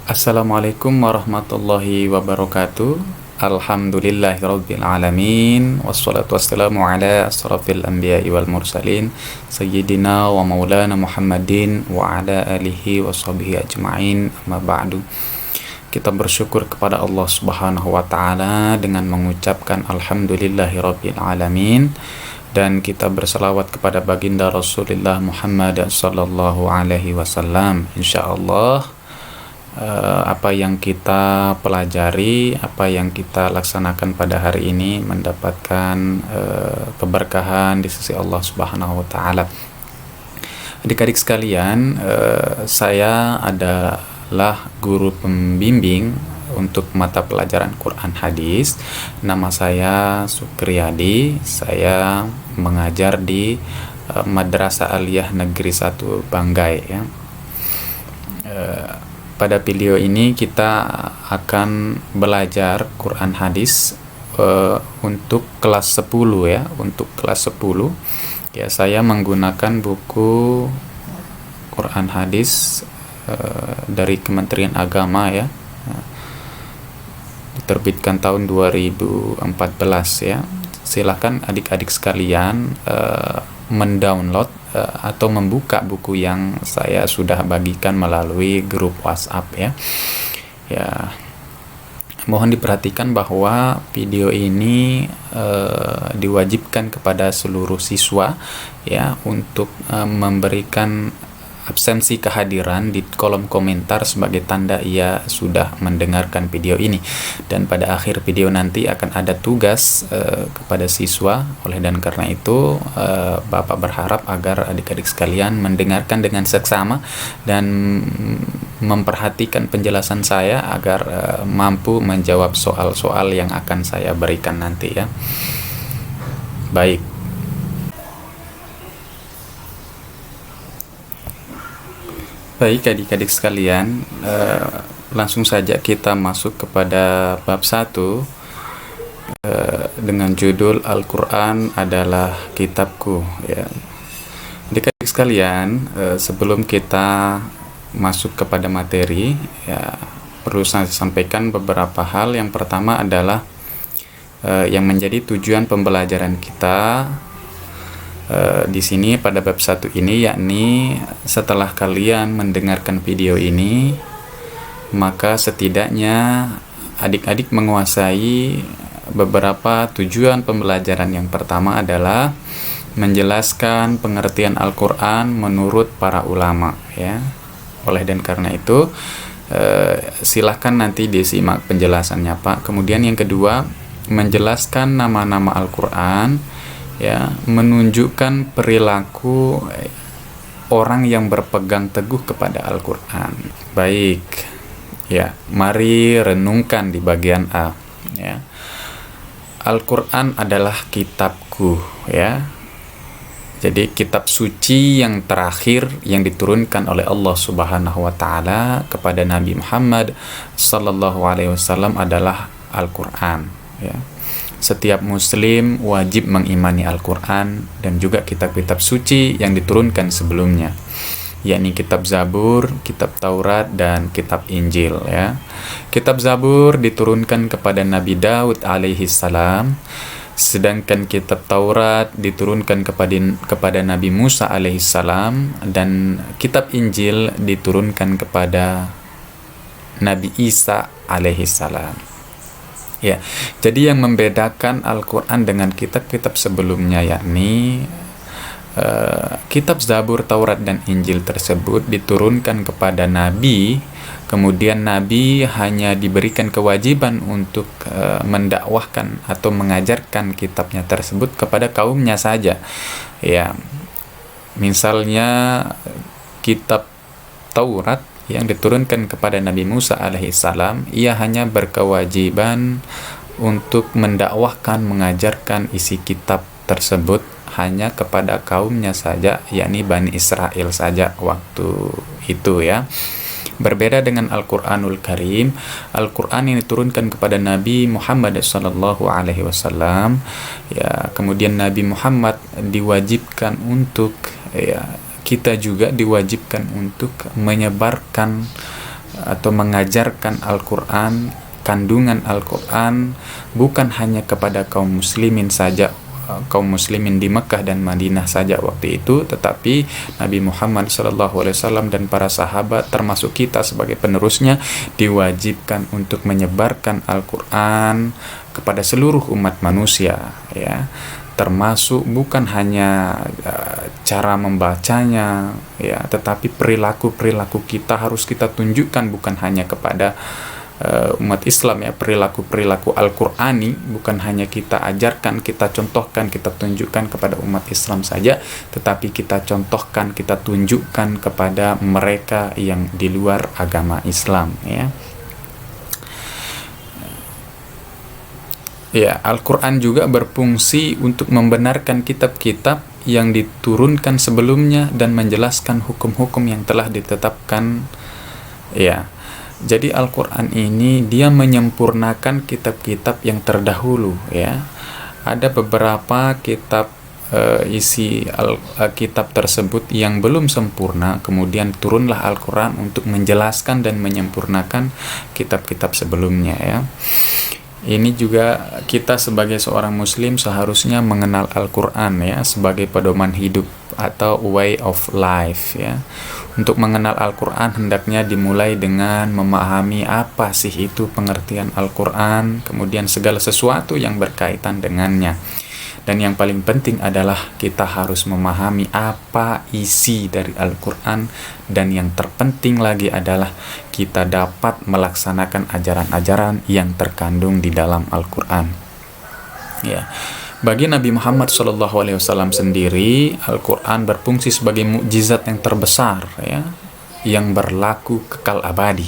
Assalamualaikum warahmatullahi wabarakatuh. Alhamdulillahirabbil alamin wassalatu wassalamu ala asrafil anbiya'i wal mursalin sayyidina wa maulana Muhammadin wa ala alihi washabihi ajma'in, amma ba'du. Kita bersyukur kepada Allah Subhanahu wa taala dengan mengucapkan alhamdulillahirabbil alamin, dan kita berselawat kepada baginda Rasulullah Muhammad sallallahu alaihi wasallam. Insyaallah apa yang kita pelajari, apa yang kita laksanakan pada hari ini mendapatkan keberkahan di sisi Allah Subhanahu wa taala. Adik-adik sekalian, saya adalah guru pembimbing untuk mata pelajaran Quran Hadis. Nama saya Sukriyadi. Saya mengajar di Madrasah Aliyah Negeri 1 Banggai, ya. Pada video ini kita akan belajar Quran Hadis untuk kelas 10, ya. Untuk kelas 10 ya, saya menggunakan buku Quran Hadis dari Kementerian Agama, ya. Diterbitkan tahun 2014, ya. Silahkan adik-adik sekalian mendownload atau membuka buku yang saya sudah bagikan melalui grup WhatsApp, ya. Ya, mohon diperhatikan bahwa video ini diwajibkan kepada seluruh siswa, ya, untuk memberikan absensi kehadiran di kolom komentar sebagai tanda ia sudah mendengarkan video ini. Dan pada akhir video nanti akan ada tugas kepada siswa. Oleh dan karena itu Bapak berharap agar adik-adik sekalian mendengarkan dengan seksama dan memperhatikan penjelasan saya agar mampu menjawab soal-soal yang akan saya berikan nanti, ya. Baik. Baik adik-adik sekalian, langsung saja kita masuk kepada bab 1 dengan judul Al-Quran adalah kitabku, ya. Adik-adik sekalian, sebelum kita masuk kepada materi, ya, perlu saya sampaikan beberapa hal. Yang pertama adalah yang menjadi tujuan pembelajaran kita di sini pada bab 1 ini, yakni setelah kalian mendengarkan video ini, maka setidaknya adik-adik menguasai beberapa tujuan pembelajaran. Yang pertama adalah menjelaskan pengertian Al-Quran menurut para ulama, ya. Oleh dan karena itu silahkan nanti disimak penjelasannya, Pak. Kemudian yang kedua, menjelaskan nama-nama Al-Quran, ya, menunjukkan perilaku orang yang berpegang teguh kepada Al-Quran. Baik, ya, mari renungkan di bagian A, ya. Al-Quran adalah kitabku, ya. Jadi kitab suci yang terakhir yang diturunkan oleh Allah Subhanahu wa taala kepada Nabi Muhammad sallallahu alaihi wasallam adalah Al-Quran, ya. Setiap muslim wajib mengimani Al-Quran dan juga kitab-kitab suci yang diturunkan sebelumnya, yakni kitab Zabur, kitab Taurat, dan kitab Injil, ya. Kitab Zabur diturunkan kepada Nabi Daud alaihi salam, sedangkan kitab Taurat diturunkan kepada Nabi Musa alaihi salam, dan kitab Injil diturunkan kepada Nabi Isa alaihi salam. Ya, jadi yang membedakan Al-Quran dengan kitab-kitab sebelumnya, yakni kitab Zabur, Taurat, dan Injil tersebut diturunkan kepada Nabi, kemudian Nabi hanya diberikan kewajiban untuk mendakwahkan atau mengajarkan kitabnya tersebut kepada kaumnya saja, ya. Misalnya kitab Taurat yang diturunkan kepada Nabi Musa alaihissalam, ia hanya berkewajiban untuk mendakwahkan, mengajarkan isi kitab tersebut hanya kepada kaumnya saja, yakni Bani Israel saja waktu itu, ya. Berbeda dengan Al-Quranul Karim, Al-Quran yang diturunkan kepada Nabi Muhammad SAW, ya, kemudian Nabi Muhammad diwajibkan untuk, ya, kita juga diwajibkan untuk menyebarkan atau mengajarkan Al-Quran, kandungan Al-Quran bukan hanya kepada kaum muslimin saja, kaum muslimin di Mekah dan Madinah saja waktu itu, tetapi Nabi Muhammad SAW dan para sahabat termasuk kita sebagai penerusnya diwajibkan untuk menyebarkan Al-Quran kepada seluruh umat manusia, ya, termasuk bukan hanya cara membacanya, ya, tetapi perilaku kita harus kita tunjukkan bukan hanya kepada umat Islam, ya, perilaku Al-Qur'ani bukan hanya kita ajarkan, kita contohkan, kita tunjukkan kepada umat Islam saja, tetapi kita contohkan, kita tunjukkan kepada mereka yang di luar agama Islam, ya. Ya, Al-Quran juga berfungsi untuk membenarkan kitab-kitab yang diturunkan sebelumnya dan menjelaskan hukum-hukum yang telah ditetapkan. Ya, jadi Al-Quran ini dia menyempurnakan kitab-kitab yang terdahulu. Ya, ada beberapa kitab isi kitab tersebut yang belum sempurna, kemudian turunlah Al-Quran untuk menjelaskan dan menyempurnakan kitab-kitab sebelumnya, ya. Ini juga kita sebagai seorang muslim seharusnya mengenal Al-Quran, ya, sebagai pedoman hidup atau way of life, ya. Untuk mengenal Al-Quran hendaknya dimulai dengan memahami apa sih itu pengertian Al-Quran, kemudian segala sesuatu yang berkaitan dengannya. Dan yang paling penting adalah kita harus memahami apa isi dari Al-Quran, dan yang terpenting lagi adalah kita dapat melaksanakan ajaran-ajaran yang terkandung di dalam Al-Quran. Ya, bagi Nabi Muhammad SAW sendiri, Al-Quran berfungsi sebagai mukjizat yang terbesar, ya, yang berlaku kekal abadi.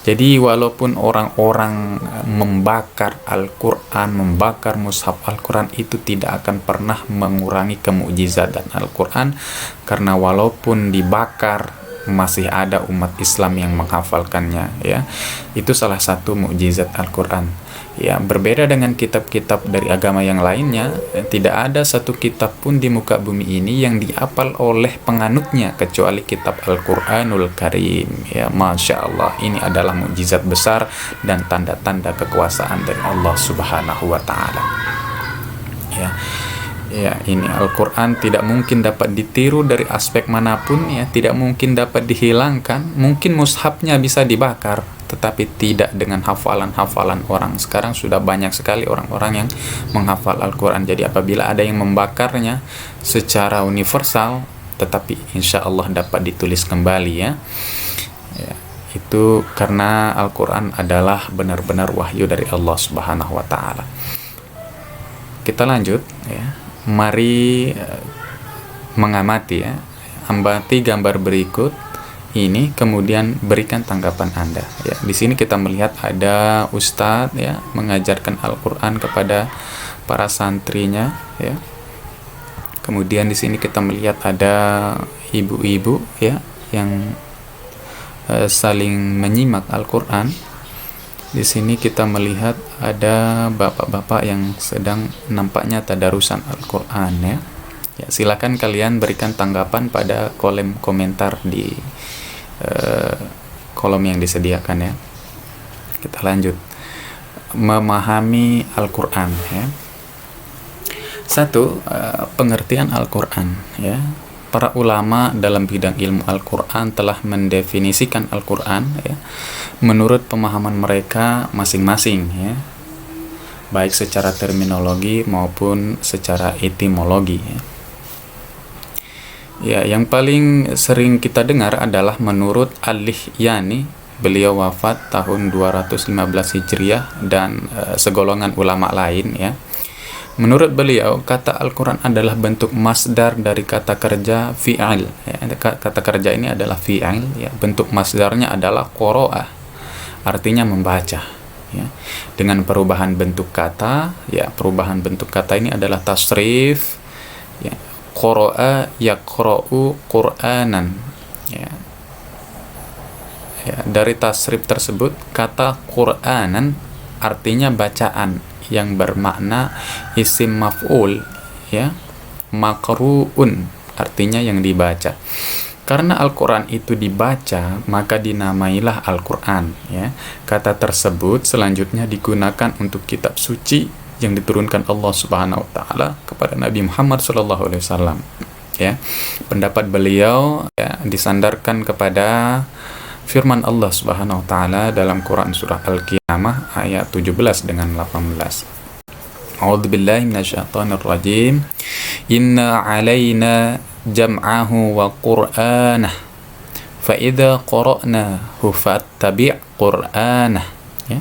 Jadi walaupun orang-orang membakar Al-Quran, membakar mushaf Al-Quran, itu tidak akan pernah mengurangi kemukjizatan Al-Quran, karena walaupun dibakar masih ada umat Islam yang menghafalkannya, ya. Itu salah satu mukjizat Al-Quran. Ya, berbeda dengan kitab-kitab dari agama yang lainnya, tidak ada satu kitab pun di muka bumi ini yang dihafal oleh penganutnya kecuali kitab Al-Quranul Karim. Ya, Masya Allah, ini adalah mukjizat besar dan tanda-tanda kekuasaan dari Allah Subhanahu wa Ta'ala. Ya. Ya, ini Al-Quran tidak mungkin dapat ditiru dari aspek manapun, ya, tidak mungkin dapat dihilangkan. Mungkin mushafnya bisa dibakar, tetapi tidak dengan hafalan-hafalan orang. Sekarang sudah banyak sekali orang-orang yang menghafal Al-Quran. Jadi apabila ada yang membakarnya secara universal, tetapi insya Allah dapat ditulis kembali, ya. Ya, itu karena Al-Quran adalah benar-benar wahyu dari Allah Subhanahu wa Ta'ala. Kita lanjut, ya. Mari mengamati, ya, amati gambar berikut ini, kemudian berikan tanggapan Anda. Ya, di sini kita melihat ada ustadz, ya, mengajarkan Al-Quran kepada para santrinya, ya. Kemudian di sini kita melihat ada ibu-ibu, ya, yang saling menyimak Al-Quran. Di sini kita melihat ada bapak-bapak yang sedang nampaknya tadarusan Al-Quran, ya. Ya, silakan kalian berikan tanggapan pada kolom komentar di kolom yang disediakan, ya. Kita lanjut. Memahami Al-Quran, ya. Satu, pengertian Al-Quran, ya. Para ulama dalam bidang ilmu Al-Quran telah mendefinisikan Al-Quran, ya, menurut pemahaman mereka masing-masing, ya, baik secara terminologi maupun secara etimologi, ya. Ya, yang paling sering kita dengar adalah menurut Al-Lihyani, beliau wafat tahun 215 Hijriah, dan segolongan ulama lain, ya. Menurut beliau, kata Al-Quran adalah bentuk masdar dari kata kerja fi'il, ya. Kata kerja ini adalah fi'il, ya. Bentuk masdarnya adalah qoro'ah, artinya membaca, ya. Dengan perubahan bentuk kata, ya, perubahan bentuk kata ini adalah tasrif, ya. Qoro'a yaqro'u Qur'anan, ya. Ya, dari tasrif tersebut, kata Qur'anan artinya bacaan, yang bermakna isim maf'ul, ya. Maqru'un artinya yang dibaca. Karena Al-Quran itu dibaca, maka dinamailah Al-Quran. Ya. Kata tersebut selanjutnya digunakan untuk kitab suci yang diturunkan Allah Subhanahu Wa Taala kepada Nabi Muhammad SAW. Ya. Pendapat beliau ya, disandarkan kepada firman Allah Subhanahu Wa Taala dalam Quran surah Al-Qiyamah ayat 17 dengan 18. A'udzubillahi minasyaitonirrajim. Inna 'alaina jam'ahu wa qur'anah fa idza qara'nahu fattabi' qur'anah. Ya.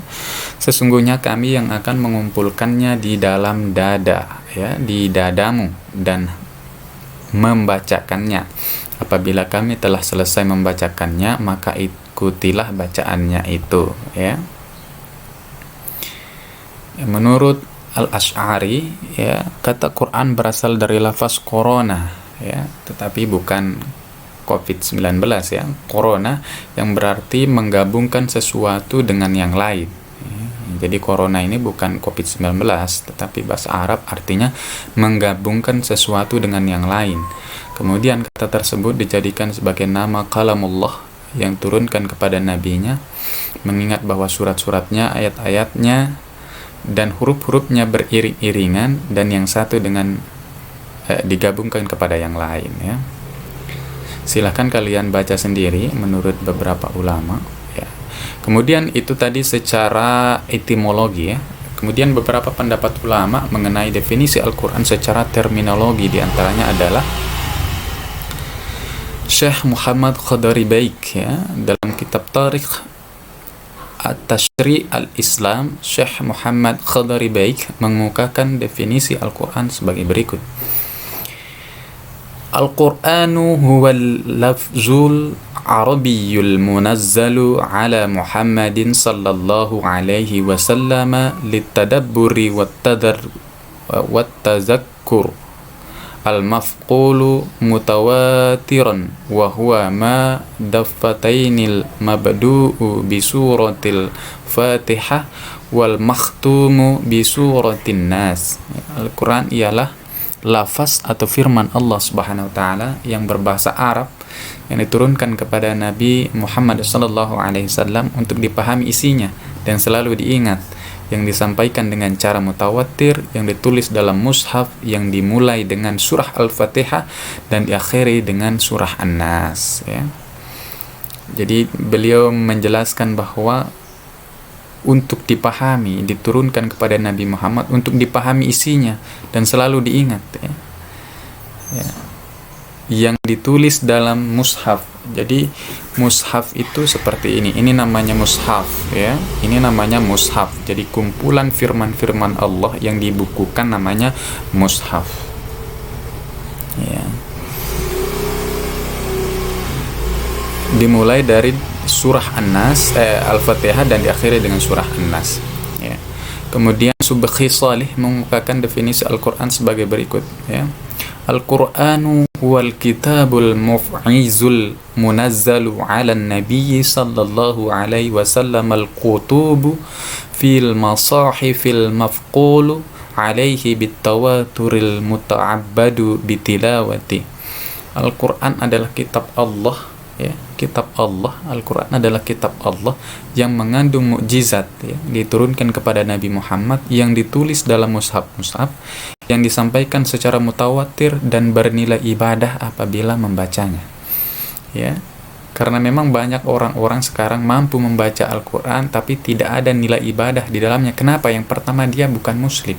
Sesungguhnya kami yang akan mengumpulkannya di dalam dada, ya, di dadamu, dan membacakannya. Apabila kami telah selesai membacakannya, maka ikutilah bacaannya itu. Ya. Menurut Al-Asy'ari, ya, kata Quran berasal dari lafaz corona, ya, tetapi bukan COVID-19, ya. Corona yang berarti menggabungkan sesuatu dengan yang lain. Ya. Jadi corona ini bukan COVID-19, tetapi bahasa Arab artinya menggabungkan sesuatu dengan yang lain. Kemudian kata tersebut dijadikan sebagai nama kalamullah yang turunkan kepada nabinya, mengingat bahwa surat-suratnya, ayat-ayatnya dan huruf-hurufnya beriring-iringan dan yang satu dengan digabungkan kepada yang lain. Ya. Silahkan kalian baca sendiri menurut beberapa ulama. Ya. Kemudian itu tadi secara etimologi. Ya. Kemudian beberapa pendapat ulama mengenai definisi Al-Quran secara terminologi, diantaranya adalah Syekh Muhammad Khadari Baik, ya, dalam kitab Tarikh At-Tashri' al-Islam, Syekh Muhammad Khadari Baik mengemukakan definisi Al-Quran sebagai berikut. Al-Quranu huwal lafzul arabiyyul munazzalu ala Muhammadin sallallahu alaihi wasallam litadabburi wattazakkur al-mafqulu mutawatiran wa huwa ma daffatainil mabdu'u bi suratil Fatihah wal makhtumu bi suratin Nas. Al-Quran ialah lafaz atau firman Allah Subhanahu wa taala yang berbahasa Arab yang diturunkan kepada Nabi Muhammad sallallahu alaihi wasallam untuk dipahami isinya dan selalu diingat, yang disampaikan dengan cara mutawatir, yang ditulis dalam mushaf, yang dimulai dengan surah Al-Fatihah dan diakhiri dengan surah An-Nas. Ya. Jadi beliau menjelaskan bahwa untuk dipahami, diturunkan kepada Nabi Muhammad untuk dipahami isinya dan selalu diingat. Ya. Ya. Yang ditulis dalam mushaf. Jadi mushaf itu seperti ini namanya mushaf, ya. Ini namanya mushaf. Jadi kumpulan firman-firman Allah yang dibukukan namanya mushaf, ya. Dimulai dari surah An-Nas, Al-Fatihah, dan diakhiri dengan surah An-Nas, ya. Kemudian Subhi Salih mengungkapkan definisi Al-Quran sebagai berikut, ya. Al-Qur'anu huwal kitabul muf'izul munazzalu 'alan nabiyyi sallallahu alaihi wasallam al-kutubu fil masahifil mafqulu 'alaihi bitawaturil muta'abbadu bitilawati. Al-Qur'an adalah kitab Allah, ya, kitab Allah. Al-Quran adalah kitab Allah yang mengandung mukjizat, ya, diturunkan kepada Nabi Muhammad, yang ditulis dalam mushaf-mushaf, yang disampaikan secara mutawatir dan bernilai ibadah apabila membacanya, ya. Karena memang banyak orang-orang sekarang mampu membaca Al-Quran tapi tidak ada nilai ibadah di dalamnya. Kenapa? Yang pertama, dia bukan muslim.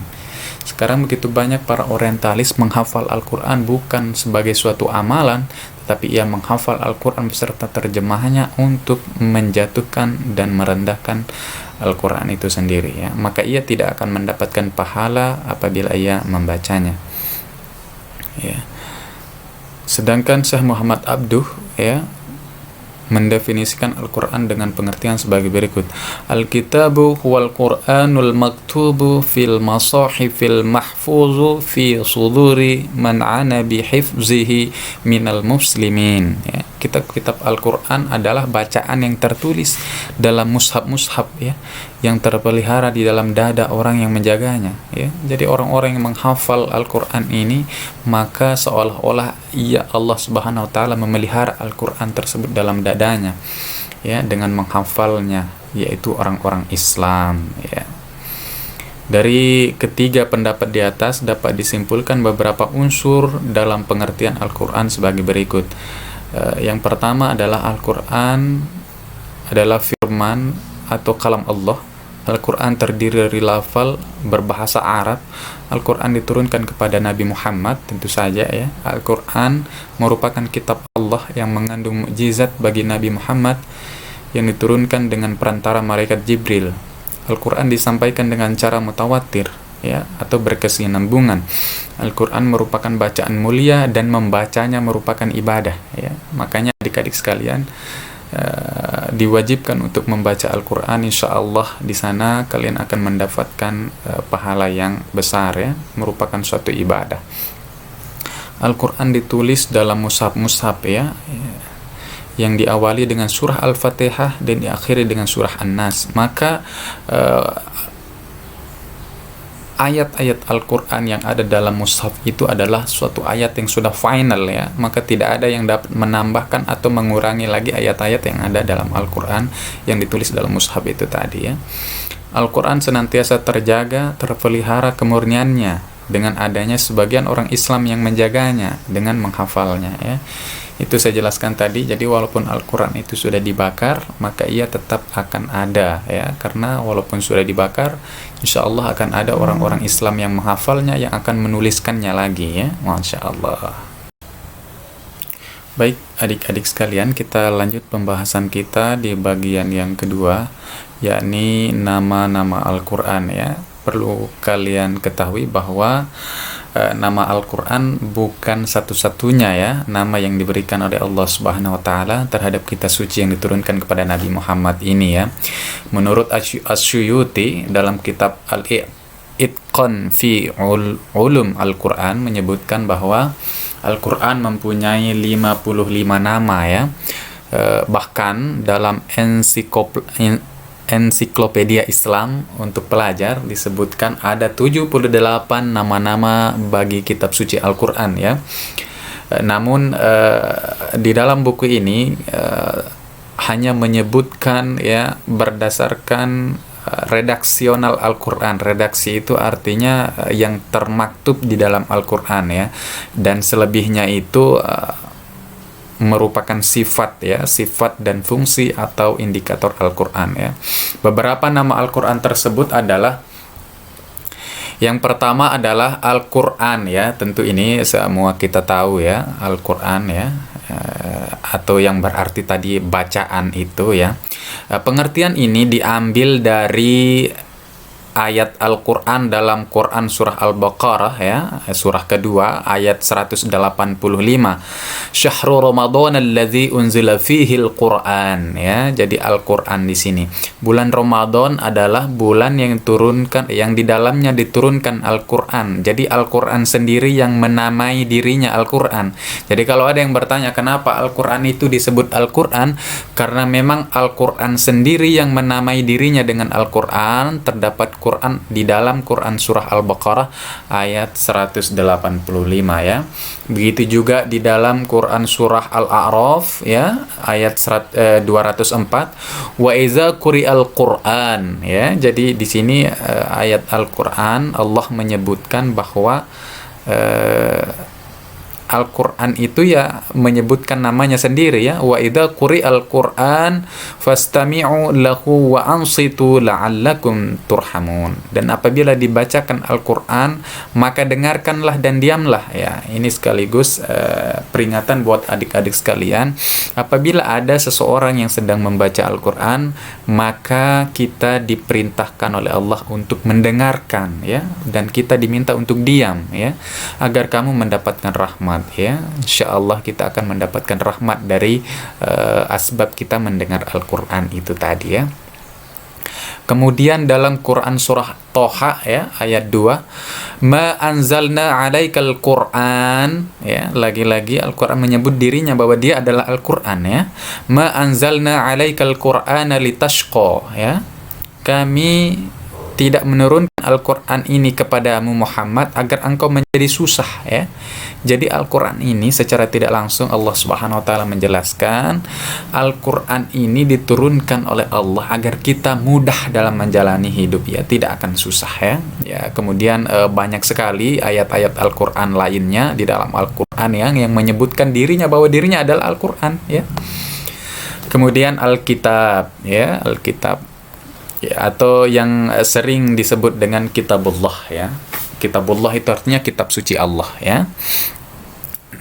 Sekarang begitu banyak para orientalis menghafal Al-Quran bukan sebagai suatu amalan, tetapi ia menghafal Al-Quran beserta terjemahannya untuk menjatuhkan dan merendahkan Al-Quran itu sendiri, ya. Maka ia tidak akan mendapatkan pahala apabila ia membacanya, ya. Sedangkan Syekh Muhammad Abduh, ya, mendefinisikan Al-Quran dengan pengertian sebagai berikut. Al-kitabu huwal Qur'anul maktubu fil masahifil mahfuzu fi suduri man ana bihifzihi minal muslimin, ya. kitab-kitab Al-Quran adalah bacaan yang tertulis dalam mushaf-mushaf ya, yang terpelihara di dalam dada orang yang menjaganya ya. Jadi orang-orang yang menghafal Al-Quran ini, maka seolah-olah Allah Subhanahu wa taala memelihara Al-Quran tersebut dalam dadanya ya, dengan menghafalnya, yaitu orang-orang Islam ya. Dari ketiga pendapat di atas dapat disimpulkan beberapa unsur dalam pengertian Al-Quran sebagai berikut. Yang pertama adalah Al-Quran adalah firman atau kalam Allah. Al-Quran terdiri dari lafal berbahasa Arab. Al-Quran diturunkan kepada Nabi Muhammad, tentu saja ya. Al-Quran merupakan kitab Allah yang mengandung mukjizat bagi Nabi Muhammad yang diturunkan dengan perantara malaikat Jibril. Al-Quran disampaikan dengan cara mutawatir ya, atau berkesinambungan. Al-Quran merupakan bacaan mulia dan membacanya merupakan ibadah ya. Makanya adik-adik sekalian, diwajibkan untuk membaca Al-Quran. Insya Allah di sana kalian akan mendapatkan pahala yang besar ya, merupakan suatu ibadah. Al-Quran ditulis dalam mushaf-mushaf ya, yang diawali dengan surah Al-Fatihah dan diakhiri dengan surah An-Nas. Maka ayat-ayat Al-Quran yang ada dalam mushaf itu adalah suatu ayat yang sudah final ya, maka tidak ada yang dapat menambahkan atau mengurangi lagi ayat-ayat yang ada dalam Al-Quran yang ditulis dalam mushaf itu tadi ya. Al-Quran senantiasa terjaga, terpelihara kemurniannya dengan adanya sebagian orang Islam yang menjaganya dengan menghafalnya ya. Itu saya jelaskan tadi. Jadi walaupun Al-Quran itu sudah dibakar, maka ia tetap akan ada ya, karena walaupun sudah dibakar, insya Allah akan ada orang-orang Islam yang menghafalnya, yang akan menuliskannya lagi ya. Masya Allah. Baik adik-adik sekalian, kita lanjut pembahasan kita di bagian yang kedua, yakni nama-nama Al-Quran ya. Perlu kalian ketahui bahwa nama Al-Quran bukan satu-satunya ya nama yang diberikan oleh Allah Subhanahu wa taala terhadap kitab suci yang diturunkan kepada Nabi Muhammad ini ya. Menurut Asy-Syuyuti dalam kitab Al-Itqan fi Ulum Al-Quran menyebutkan bahwa Al-Quran mempunyai 55 nama ya. Bahkan dalam ensiklopedia Islam untuk pelajar disebutkan ada 78 nama-nama bagi kitab suci Al-Quran ya. Namun di dalam buku ini hanya menyebutkan ya berdasarkan redaksional Al-Quran. Redaksi itu artinya yang termaktub di dalam Al-Quran ya, dan selebihnya itu merupakan sifat ya, sifat dan fungsi atau indikator Al-Quran ya. Beberapa nama Al-Quran tersebut adalah, yang pertama adalah Al-Quran ya, tentu ini semua kita tahu ya, Al-Quran ya, atau yang berarti tadi bacaan itu ya. Pengertian ini diambil dari ayat Al-Quran dalam Quran surah Al-Baqarah ya, surah kedua ayat 185. Syahrul Ramadan alladzi unzila fihi Al-Quran ya. Jadi Al-Quran di sini, bulan Ramadan adalah bulan yang turunkan, yang di dalamnya diturunkan Al-Quran. Jadi Al-Quran sendiri yang menamai dirinya Al-Quran. Jadi kalau ada yang bertanya kenapa Al-Quran itu disebut Al-Quran, karena memang Al-Quran sendiri yang menamai dirinya dengan Al-Quran. Terdapat Quran di dalam Quran surah Al-Baqarah ayat 185 ya. Begitu juga di dalam Quran surah Al-A'raf ya, ayat 204, wa iza quri'al Quran ya. Jadi di sini ayat Al-Quran Allah menyebutkan bahwa Al-Quran itu ya menyebutkan namanya sendiri ya, wa idza quri'al Qur'an fastami'u lahu wa ansitu la'allakum turhamun. Dan apabila dibacakan Al-Quran maka dengarkanlah dan diamlah ya. Ini sekaligus peringatan buat adik-adik sekalian, apabila ada seseorang yang sedang membaca Al-Quran maka kita diperintahkan oleh Allah untuk mendengarkan ya, dan kita diminta untuk diam ya, agar kamu mendapatkan rahmat ya. Insyaallah kita akan mendapatkan rahmat dari asbab kita mendengar Al-Quran itu tadi ya. Kemudian dalam Quran surah Toha ya ayat 2, ma anzalna 'alaikal Qur'an ya, lagi-lagi Al-Qur'an menyebut dirinya bahwa dia adalah Al-Qur'an ya. Ma anzalna 'alaikal Qur'ana litashqa ya. Kami tidak menurunkan Al-Quran ini kepadamu Muhammad agar engkau menjadi susah ya. Jadi Al-Quran ini secara tidak langsung Allah Subhanahu wa taala menjelaskan Al-Quran ini diturunkan oleh Allah agar kita mudah dalam menjalani hidup ya, tidak akan susah ya. Ya, kemudian banyak sekali ayat-ayat Al-Quran lainnya di dalam Al-Quran yang menyebutkan dirinya bahwa dirinya adalah Al-Quran ya. Kemudian Alkitab ya, Alkitab ya, atau yang sering disebut dengan Kitabullah ya. Kitabullah itu artinya kitab suci Allah ya.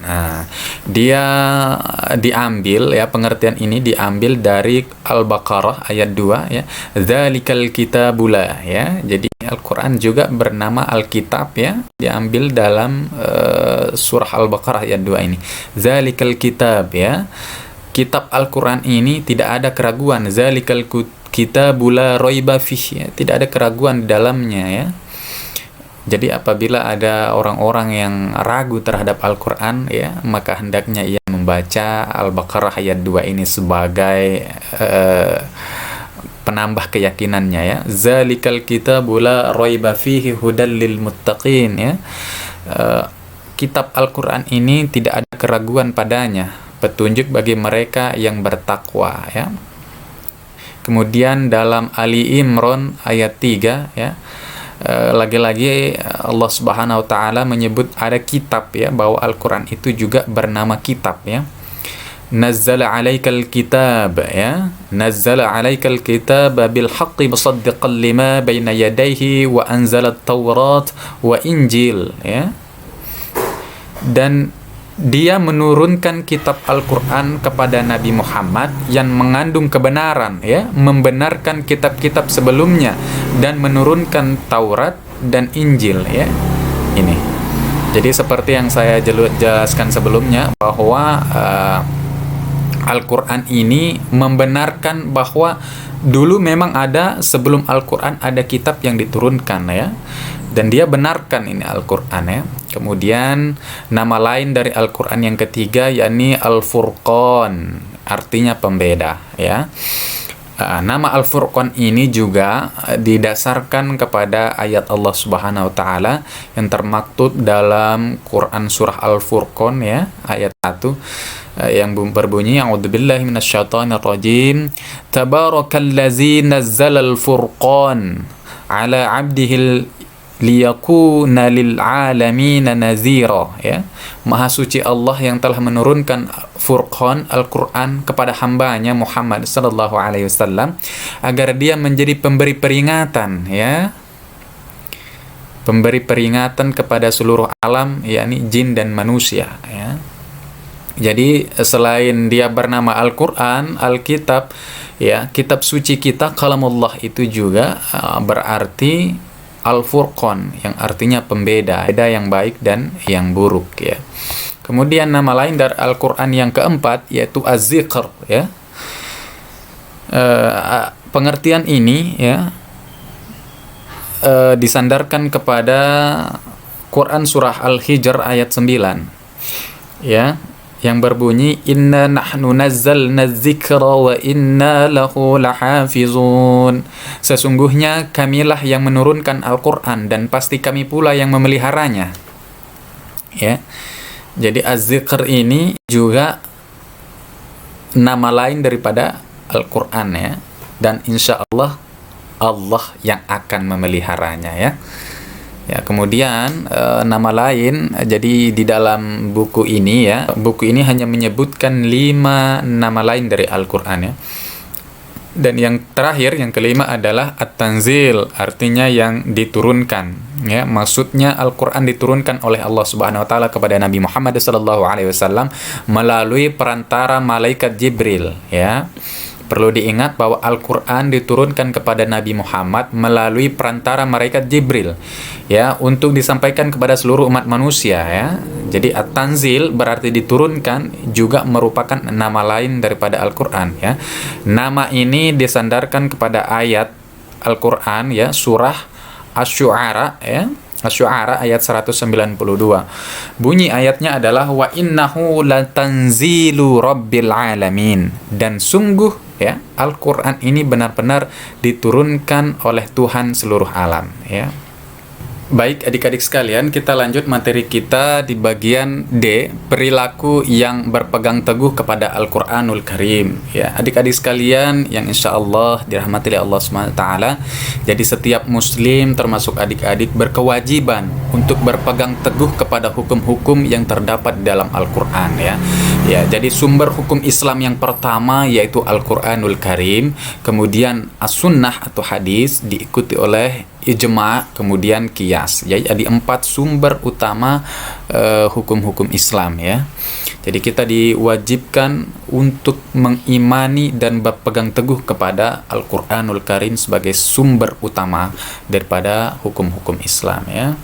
Nah, dia diambil ya, pengertian ini diambil dari Al-Baqarah ayat 2 ya. Dzalikal kitabula ya. Jadi Al-Qur'an juga bernama Alkitab ya, diambil dalam surah Al-Baqarah ayat 2 ini. Dzalikal kitab ya. Kitab Al-Qur'an ini tidak ada keraguan. Dzalikal kitabul la raiba fihi ya, tidak ada keraguan di dalamnya ya. Jadi apabila ada orang-orang yang ragu terhadap Al-Qur'an ya, maka hendaknya ia membaca Al-Baqarah ayat 2 ini sebagai penambah keyakinannya ya. Zalikal kitabul la raiba fihi hudal lil muttaqin ya. Kitab Al-Qur'an ini tidak ada keraguan padanya, petunjuk bagi mereka yang bertakwa ya. Kemudian dalam Ali Imran ayat 3 ya, lagi-lagi Allah Subhanahu wa taala menyebut ada kitab ya, bahwa Al-Qur'an itu juga bernama kitab ya. Nazzala 'alaikal kitab ya, nazzala 'alaikal kitab bil haqqi musaddiqan lima baina yadayhi wa anzala at-taurat wa injil ya. Dan dia menurunkan kitab Al-Quran kepada Nabi Muhammad yang mengandung kebenaran ya, membenarkan kitab-kitab sebelumnya, dan menurunkan Taurat dan Injil ya. Ini jadi seperti yang saya jelaskan sebelumnya bahwa Al-Quran ini membenarkan bahwa dulu memang ada, sebelum Al-Quran ada kitab yang diturunkan ya, dan dia benarkan ini Al-Quran ya. Kemudian nama lain dari Al-Quran yang ketiga yakni Al-Furqan, artinya pembeda ya. Nama Al-Furqan ini juga didasarkan kepada ayat Allah Subhanahu wa taala yang termaktub dalam Quran surah Al-Furqan ya, ayat 1 yang berbunyi a'udzubillahi minasyaitonir rajim tabarakallazi nazzalal furqan ala 'abdihil liyakuna lil alamin nazira ya. Maha suci Allah yang telah menurunkan Furqan Al-Qur'an kepada hambanya Muhammad sallallahu alaihi wasallam agar dia menjadi pemberi peringatan ya, pemberi peringatan kepada seluruh alam yakni jin dan manusia ya. Jadi selain dia bernama Al-Qur'an, Alkitab ya, kitab suci kita kalamullah, itu juga berarti Al-Furqan yang artinya pembeda, beda yang baik dan yang buruk ya. Kemudian nama lain dari Al-Qur'an yang keempat yaitu Az-Zikr ya. Pengertian ini ya disandarkan kepada Quran surah Al-Hijr ayat 9 ya, yang berbunyi inna nahnu nazzalna dzikra wa inna lahu lahafizun. Sesungguhnya kamilah yang menurunkan Al-Qur'an dan pasti kami pula yang memeliharanya. Ya. Jadi Az-Zikr ini juga nama lain daripada Al-Qur'an ya, dan insya Allah Allah yang akan memeliharanya ya. Ya, kemudian nama lain, jadi di dalam buku ini ya, buku ini hanya menyebutkan 5 nama lain dari Al-Qur'an ya. Dan yang terakhir, yang kelima adalah At-Tanzil, artinya yang diturunkan ya. Maksudnya Al-Qur'an diturunkan oleh Allah Subhanahu wa taala kepada Nabi Muhammad sallallahu alaihi wasallam melalui perantara malaikat Jibril ya. Perlu diingat bahwa Al-Qur'an diturunkan kepada Nabi Muhammad melalui perantara malaikat Jibril ya, untuk disampaikan kepada seluruh umat manusia ya. Jadi At-Tanzil berarti diturunkan, juga merupakan nama lain daripada Al-Qur'an ya. Nama ini disandarkan kepada ayat Al-Qur'an ya, surah Asy-Syu'ara ya. Asy-Syu'ara ayat 192. Bunyi ayatnya adalah wa innahu latanzilu rabbil alamin. Dan sungguh ya, Al-Qur'an ini benar-benar diturunkan oleh Tuhan seluruh alam ya. Baik adik-adik sekalian, kita lanjut materi kita di bagian D, perilaku yang berpegang teguh kepada Al-Qur'anul Karim. Ya, adik-adik sekalian yang insya Allah dirahmati oleh Allah SWT, jadi setiap muslim termasuk adik-adik berkewajiban untuk berpegang teguh kepada hukum-hukum yang terdapat dalam Al-Qur'an ya. Ya, jadi sumber hukum Islam yang pertama yaitu Al-Qur'anul Karim, kemudian As-Sunnah atau hadis, diikuti oleh ijma', kemudian qiyas. Jadi 4 sumber utama hukum-hukum Islam ya. Jadi kita diwajibkan untuk mengimani dan berpegang teguh kepada Al-Qur'anul Karim sebagai sumber utama daripada hukum-hukum Islam ya.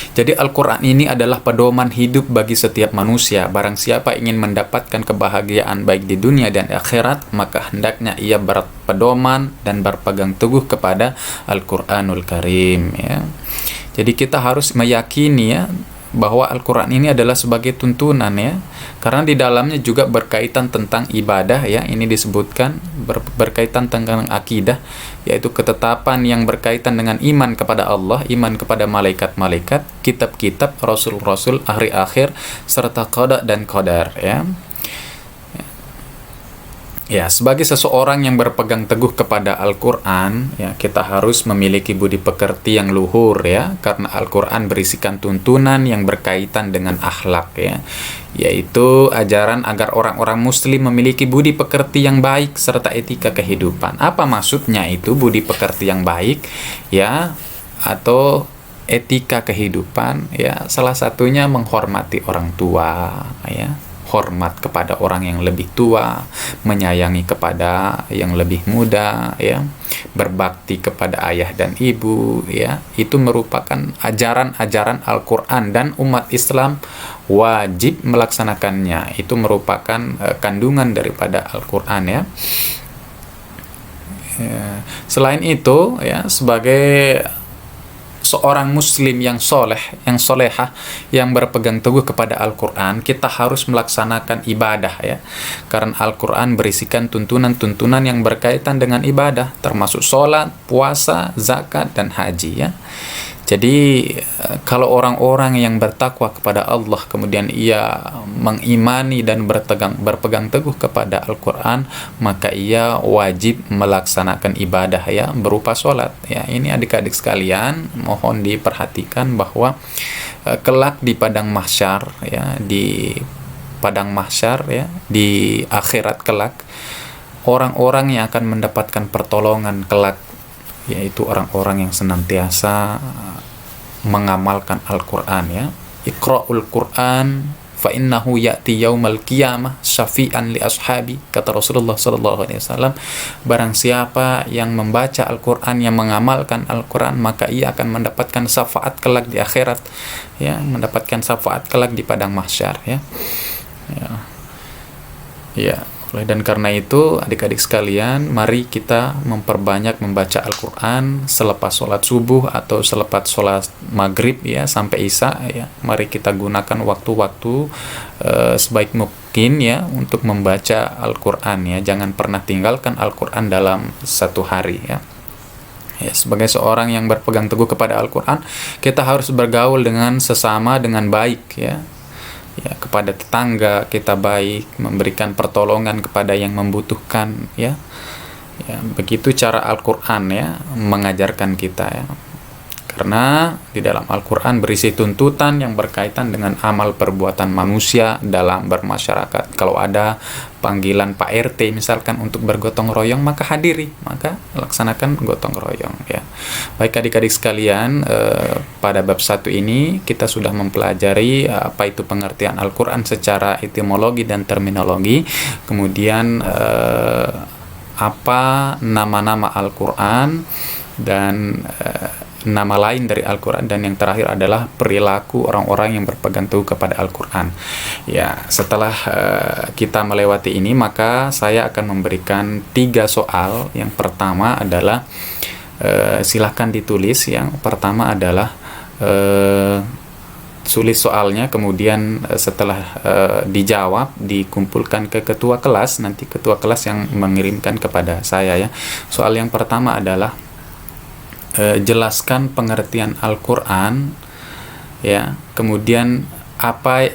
Jadi Al-Quran ini adalah pedoman hidup bagi setiap manusia. Barang siapa ingin mendapatkan kebahagiaan baik di dunia dan akhirat, maka hendaknya ia berpedoman dan berpegang teguh kepada Al-Quranul Karim ya. Jadi kita harus meyakini ya bahwa Al-Quran ini adalah sebagai tuntunan ya, karena di dalamnya juga berkaitan tentang ibadah ya. Ini disebutkan berkaitan tentang akidah, yaitu ketetapan yang berkaitan dengan iman kepada Allah, iman kepada malaikat-malaikat, kitab-kitab, rasul-rasul, hari akhir, serta qada dan qadar ya. Ya, sebagai seseorang yang berpegang teguh kepada Al-Quran, ya, kita harus memiliki budi pekerti yang luhur, ya, karena Al-Quran berisikan tuntunan yang berkaitan dengan akhlak, ya, yaitu ajaran agar orang-orang Muslim memiliki budi pekerti yang baik serta etika kehidupan. Apa maksudnya itu budi pekerti yang baik, ya, atau etika kehidupan? Ya, salah satunya menghormati orang tua, ya. Hormat kepada orang yang lebih tua, menyayangi kepada yang lebih muda, ya, berbakti kepada ayah dan ibu, ya, itu merupakan ajaran-ajaran Al-Quran dan umat Islam wajib melaksanakannya. Itu merupakan kandungan daripada Al-Quran, ya. Selain itu, ya, sebagai seorang muslim yang soleh, yang solehah, yang berpegang teguh kepada Al-Quran, kita harus melaksanakan ibadah, ya, karena Al-Quran berisikan tuntunan-tuntunan yang berkaitan dengan ibadah, termasuk sholat, puasa, zakat, dan haji, ya. Jadi kalau orang-orang yang bertakwa kepada Allah kemudian ia mengimani dan berpegang teguh kepada Al-Quran, maka ia wajib melaksanakan ibadah, ya, berupa sholat, ya. Ini adik-adik sekalian mohon diperhatikan bahwa kelak di padang mahsyar, ya, di padang mahsyar, ya, di akhirat kelak, orang-orang yang akan mendapatkan pertolongan kelak yaitu orang-orang yang senantiasa mengamalkan Al-Quran, ya. Iqra'ul Quran fa innahu ya'ti yaumal qiyamah syafi'an li ashabi, kata Rasulullah sallallahu alaihi wasallam. Barang siapa yang membaca Al-Quran, yang mengamalkan Al-Quran, maka ia akan mendapatkan syafaat kelak di akhirat, ya, mendapatkan syafaat kelak di padang mahsyar, ya. Ya. Dan karena itu adik-adik sekalian, mari kita memperbanyak membaca Al-Quran selepas sholat subuh atau selepas sholat maghrib, ya, sampai isya, ya. Mari kita gunakan waktu-waktu sebaik mungkin, ya, untuk membaca Al-Quran, ya. Jangan pernah tinggalkan Al-Quran dalam satu hari, ya. Ya, sebagai seorang yang berpegang teguh kepada Al-Quran, kita harus bergaul dengan sesama dengan baik, ya. Ya, kepada tetangga kita baik, memberikan pertolongan kepada yang membutuhkan, ya. Ya, begitu cara Al-Quran, ya, mengajarkan kita, ya. Karena di dalam Al-Quran berisi tuntutan yang berkaitan dengan amal perbuatan manusia dalam bermasyarakat. Kalau ada panggilan Pak RT misalkan untuk bergotong royong, maka hadiri, maka laksanakan gotong royong, ya. Baik adik-adik sekalian, pada bab 1 ini kita sudah mempelajari apa itu pengertian Al-Quran secara etimologi dan terminologi, kemudian apa nama-nama Al-Quran, dan nama lain dari Al-Quran, dan yang terakhir adalah perilaku orang-orang yang berpegang teguh kepada Al-Quran. Ya, setelah kita melewati ini, maka saya akan memberikan 3 soal. Yang pertama adalah silahkan ditulis. Yang pertama adalah tulis soalnya, kemudian setelah dijawab dikumpulkan ke ketua kelas, nanti ketua kelas yang mengirimkan kepada saya ya. Soal yang pertama adalah jelaskan pengertian Al-Quran ya, kemudian apa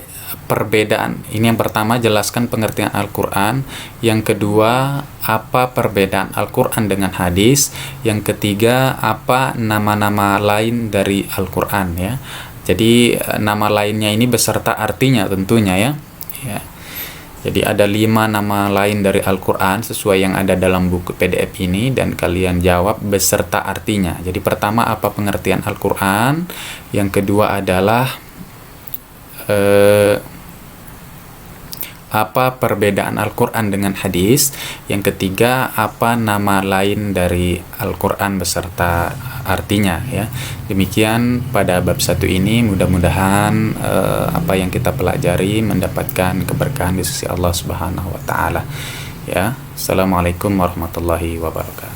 perbedaan. Ini yang pertama, jelaskan pengertian Al-Quran. Yang kedua, apa perbedaan Al-Quran dengan hadis. Yang ketiga, apa nama-nama lain dari Al-Quran ya. Jadi nama lainnya ini beserta artinya tentunya ya. Jadi ada 5 nama lain dari Al-Quran sesuai yang ada dalam buku PDF ini, dan kalian jawab beserta artinya. Jadi pertama, apa pengertian Al-Quran. Yang kedua adalah apa perbedaan Al-Quran dengan hadis. Yang ketiga, apa nama lain dari Al-Quran beserta artinya ya. Demikian pada bab 1 ini, mudah-mudahan apa yang kita pelajari mendapatkan keberkahan di sisi Allah Subhanahu wa taala ya. Assalamualaikum warahmatullahi wabarakatuh.